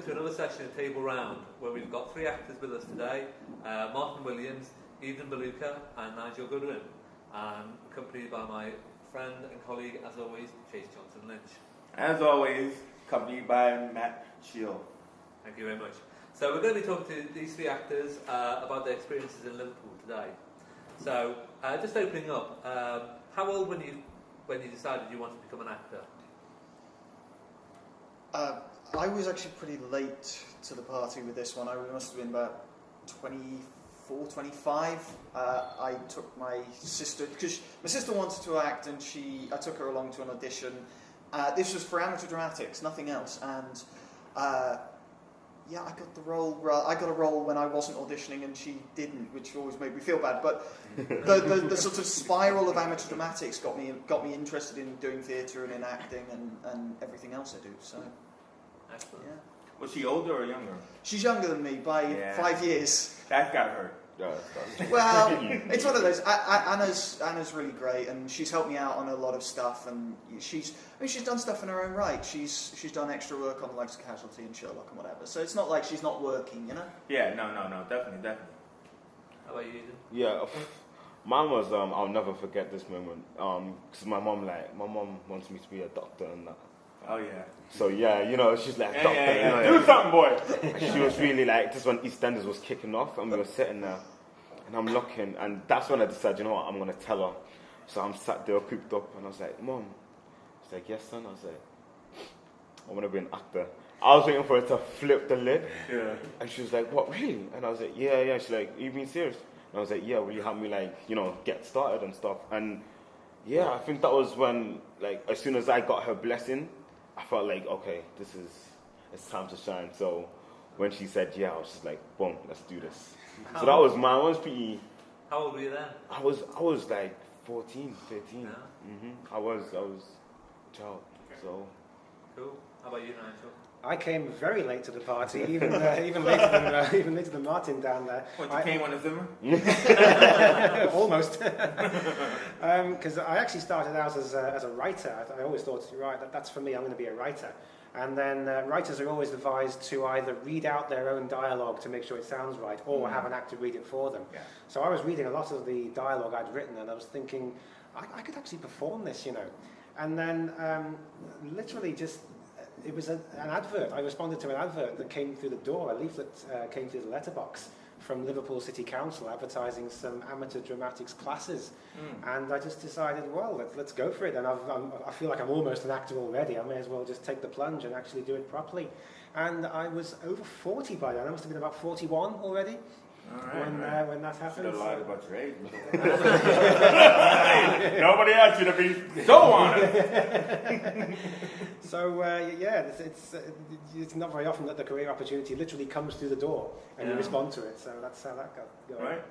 to another session of Table Round, where we've got three actors with us today, Martin Williams, Ethan Beluca and Nigel Goodwin, accompanied by my friend and colleague, as always, Chase Johnson Lynch. As always, accompanied by Matt Shield. Thank you very much. So we're going to be talking to these three actors about their experiences in Liverpool today. So, just opening up, how old when you decided you wanted to become an actor? I was actually pretty late to the party with this one. I must have been about 24, 25. I took my sister, because my sister wanted to act, and I took her along to an audition. This was for amateur dramatics, nothing else. And I got the role. I got a role when I wasn't auditioning, and she didn't, which always made me feel bad. But the sort of spiral of amateur dramatics got me interested in doing theatre and in acting and everything else I do. So, excellent. Yeah. Was she older or younger? She's younger than me by 5 years. That got hurt. Well, it's one of those. Anna's really great, and she's helped me out on a lot of stuff. And she's done stuff in her own right. She's done extra work on the likes of Casualty and Sherlock and whatever. So it's not like she's not working, you know. Yeah, no, definitely. How about you, Ethan? Yeah, mine was. I'll never forget this moment. Because my mom wants me to be a doctor and that. Oh yeah. So yeah, she's like doctor. Yeah. You know, Do something, boy. She was really like, this when EastEnders was kicking off, and we were sitting there, and I'm looking, and that's when I decided, you know what, I'm gonna tell her. So I'm sat there, cooped up, and I was like, Mom. She's like, yes, son. I was like, I want to be an actor. I was waiting for her to flip the lid, and she was like, what, really? And I was like, yeah. She's like, are you being serious? And I was like, yeah. Will you help me, get started and stuff? And yeah, I think that was when, as soon as I got her blessing, I felt like, okay, it's time to shine. So when she said yeah, I was just like, boom, let's do this. So that was mine. I was pretty... How old were you then? I was like 14, 15. Yeah. I was a child. So cool. How about you, Nigel? I came very late to the party, even later than Martin down there. What, you came on a Zimmer? Almost. Because I actually started out as a writer. I always thought, right, that's for me, I'm going to be a writer. And then writers are always advised to either read out their own dialogue to make sure it sounds right, or have an actor read it for them. Yeah. So I was reading a lot of the dialogue I'd written, and I was thinking, I could actually perform this, And then literally just... It was an advert. I responded to an advert that came through the door. A leaflet came through the letterbox from Liverpool City Council advertising some amateur dramatics classes. And I just decided, well, let's go for it. And I feel like I'm almost an actor already. I may as well just take the plunge and actually do it properly. And I was over 40 by then. I must have been about 41 already. When that happened. Should have lied about your age. Nobody asked you to be so honest. So it's not very often that the career opportunity literally comes through the door and you respond to it. So that's how that got right.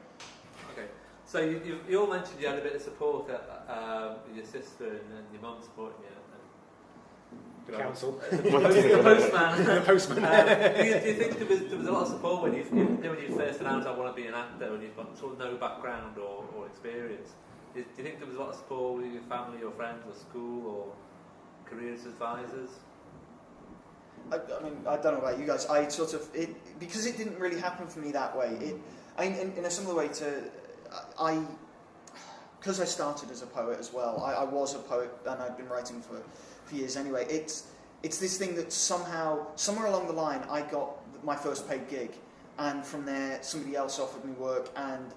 Okay. So you all mentioned you had a bit of support with your sister and your mum supporting you. The council. The postman. The postman. Do you think there was a lot of support when you first announced I want to be an actor and you've got sort of no background or experience? Do you think there was a lot of support with your family or friends or school or careers advisors? I mean, I don't know about you guys. Because it didn't really happen for me that way. In a similar way to because I started as a poet as well. I was a poet and I'd been writing for years anyway. It's this thing that somewhere along the line I got my first paid gig, and from there somebody else offered me work, and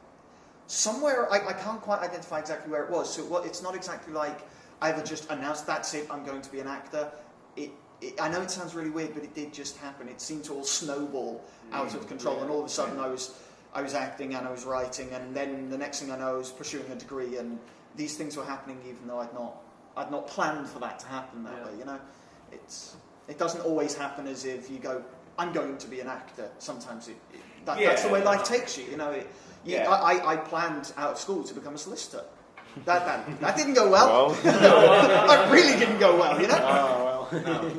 somewhere I can't quite identify exactly where it was. So it's not exactly like I ever just announced, that's it, I'm going to be an actor. I know it sounds really weird, but it did just happen. It seemed to all snowball out of control, and all of a sudden I was acting and I was writing, and then the next thing I know I was pursuing a degree, and these things were happening even though I'd not planned for that to happen that way, It doesn't always happen as if you go, I'm going to be an actor. Sometimes that's the way life takes you, I planned out of school to become a solicitor. That didn't go well. That really didn't go well, Oh, well. No.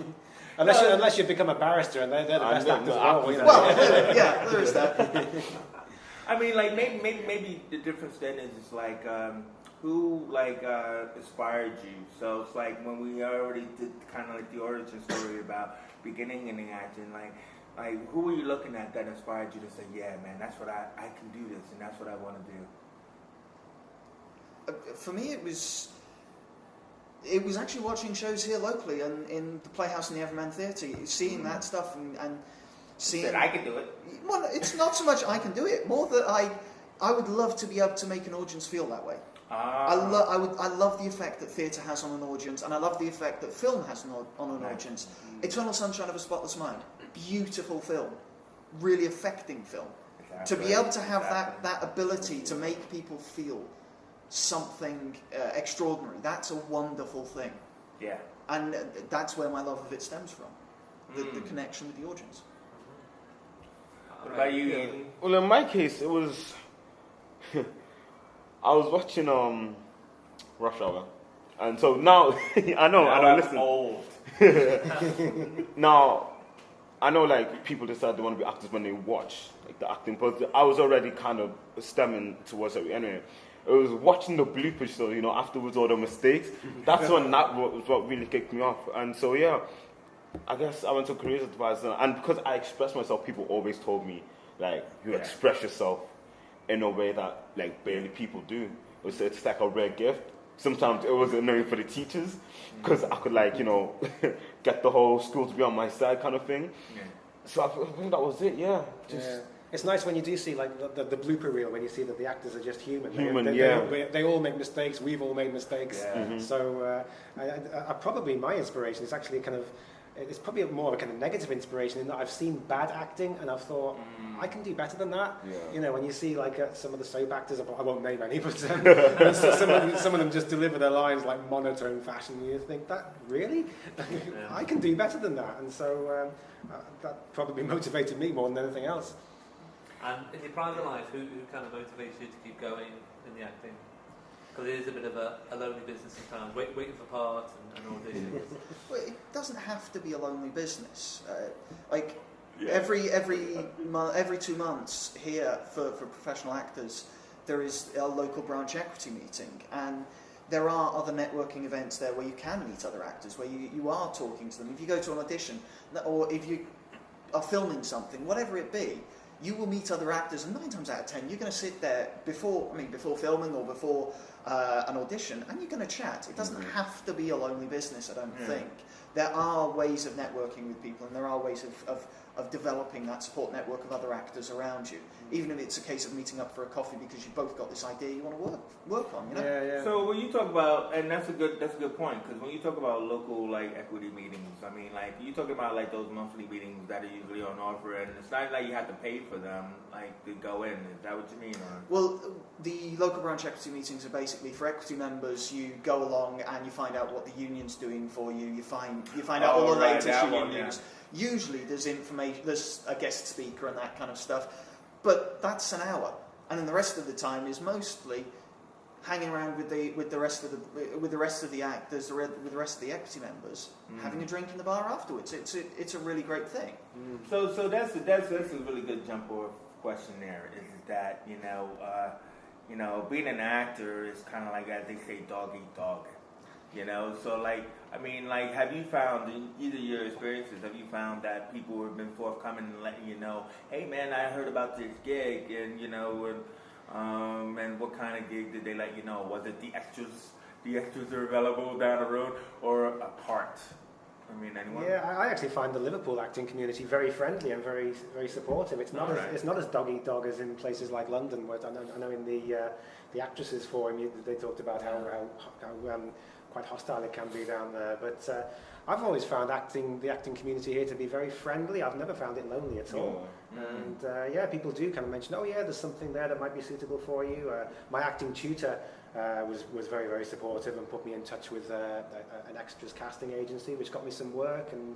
Unless you become a barrister, and they're the best actors of all. Well, there is that. I mean, maybe the difference then is who inspired you. So it's when we already did kind of the origin story about beginning in the acting. Like, who were you looking at that inspired you to say, yeah, man, that's what I can do this, and that's what I want to do? For me, it was actually watching shows here locally and in the Playhouse and the Everyman Theatre, seeing that stuff and seeing. Said I could do it. Well, it's not so much I can do it, more that I would love to be able to make an audience feel that way. I love the effect that theatre has on an audience, and I love the effect that film has on an audience. Eternal Sunshine of a Spotless Mind, beautiful film, really affecting film. Exactly. To be able to have that ability to make people feel something extraordinary, that's a wonderful thing. Yeah. And that's where my love of it stems from, the connection with the audience. What about you, Ian? Well, in my case, it was... I was watching Rush Hour, and so now I know. Listen, old. Now I know, like, people decide they want to be actors when they watch like the acting, but I was already kind of stemming towards it anyway. It was watching the bloopers, so afterwards all the mistakes. That's when that was what really kicked me off, and so yeah, I guess I went to careers advisor, and because I expressed myself, people always told me, like, you express yourself in a way that, like, barely people do. It's like a rare gift. Sometimes it was annoying for the teachers because I could, like, get the whole school to be on my side kind of thing. Yeah. So I think that was it. Yeah. It's nice when you do see, like, the blooper reel, when you see that the actors are just human. They all make mistakes. We've all made mistakes. Yeah. Mm-hmm. So I probably my inspiration is actually it's probably more of a kind of negative inspiration in that I've seen bad acting and I've thought, I can do better than that. Yeah. When you see, like, some of the soap actors, I won't name any, but some of them just deliver their lines like monotone fashion, and you think, that really? I can do better than that. And so that probably motivated me more than anything else. And in your private life, who kind of motivates you to keep going in the acting? Because it is a bit of a lonely business sometimes, waiting for parts and auditions. Well, it doesn't have to be a lonely business. Every 2 months here for professional actors, there is a local branch equity meeting, and there are other networking events there where you can meet other actors, where you are talking to them. If you go to an audition, or if you are filming something, whatever it be, you will meet other actors, and 9 times out of 10, you're going to sit there before filming or before an audition, and you're going to chat. It doesn't have to be a lonely business, I don't think. There are ways of networking with people, and there are ways of developing that support network of other actors around you, even if it's a case of meeting up for a coffee because you've both got this idea you want to work on. Yeah. So when you talk about, and that's a good point, because when you talk about local, like, equity meetings, I mean, like, you talking about, like, those monthly meetings that are usually on offer, and it's not like you have to pay for them, like, to go in. Is that what you mean? Or? Well, the local branch equity meetings are basically for equity members. You go along and you find out what the union's doing for you. You find out all the latest union news. Usually there's information, there's a guest speaker and that kind of stuff, but that's an hour, and then the rest of the time is mostly hanging around with the rest of the actors, with the rest of the equity members, having a drink in the bar afterwards. It's a really great thing. So that's a really good jump off question there. Is that being an actor is kind of like, as they say, dog eat dog. So, like, I mean, like, have you found, in either your experiences, have you found that people have been forthcoming and letting you know, hey, man, I heard about this gig, and, and what kind of gig did they let you know? Was it the extras are available down the road, or a part? I mean, anyone? Yeah, I actually find the Liverpool acting community very friendly and very, very supportive. It's not it's not as dog eat dog as in places like London, where I know in the actresses forum they talked about how quite hostile it can be down there. But I've always found the acting community here to be very friendly. I've never found it lonely at all. And people do kind of mention, oh yeah, there's something there that might be suitable for you. My acting tutor was very, very supportive and put me in touch with an extras casting agency, which got me some work, and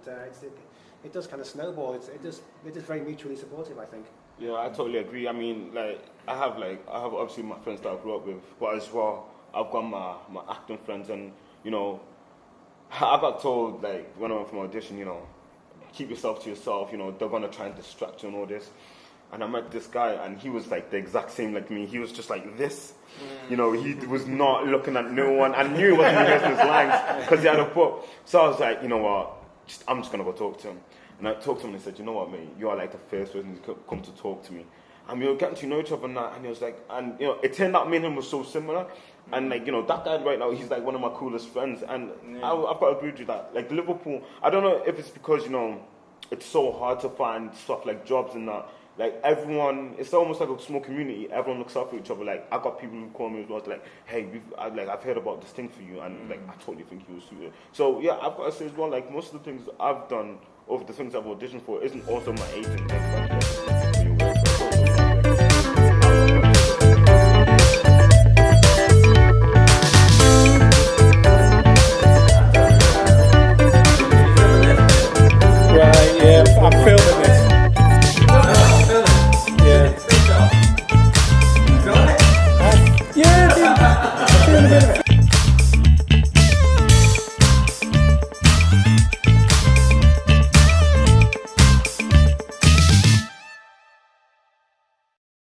it does kind of snowball. It is very mutually supportive, I think. Yeah, I totally agree. I mean, I have obviously my friends that I grew up with, but as well, I've got my acting friends, and I got told, like, when I went for my audition, keep yourself to yourself. They're gonna try and distract you and all this. And I met this guy, and he was like the exact same like me. He was just like this. He was not looking at no one. I knew he wasn't rehearsing his lines because he had a book. So I was like, you know what? I'm just going to go talk to him. And I talked to him and I said, you know what, mate, you are like the first person to come to talk to me. And we were getting to know each other and that, and he was like, and you know, it turned out me and him were so similar. And like, you know, that guy right now, he's like one of my coolest friends. And I've got to agree with you that, like, Liverpool, I don't know if it's because, you know, it's so hard to find stuff like jobs and that. Like, everyone, it's almost like a small community. Everyone looks out for each other. Like, I got people who call me as well, like, hey, I've heard about this thing for you, and like, I totally think you will suit it. So yeah, I've got to say as well, like, most of the things I've done over the things I've auditioned for isn't also my agent. Like,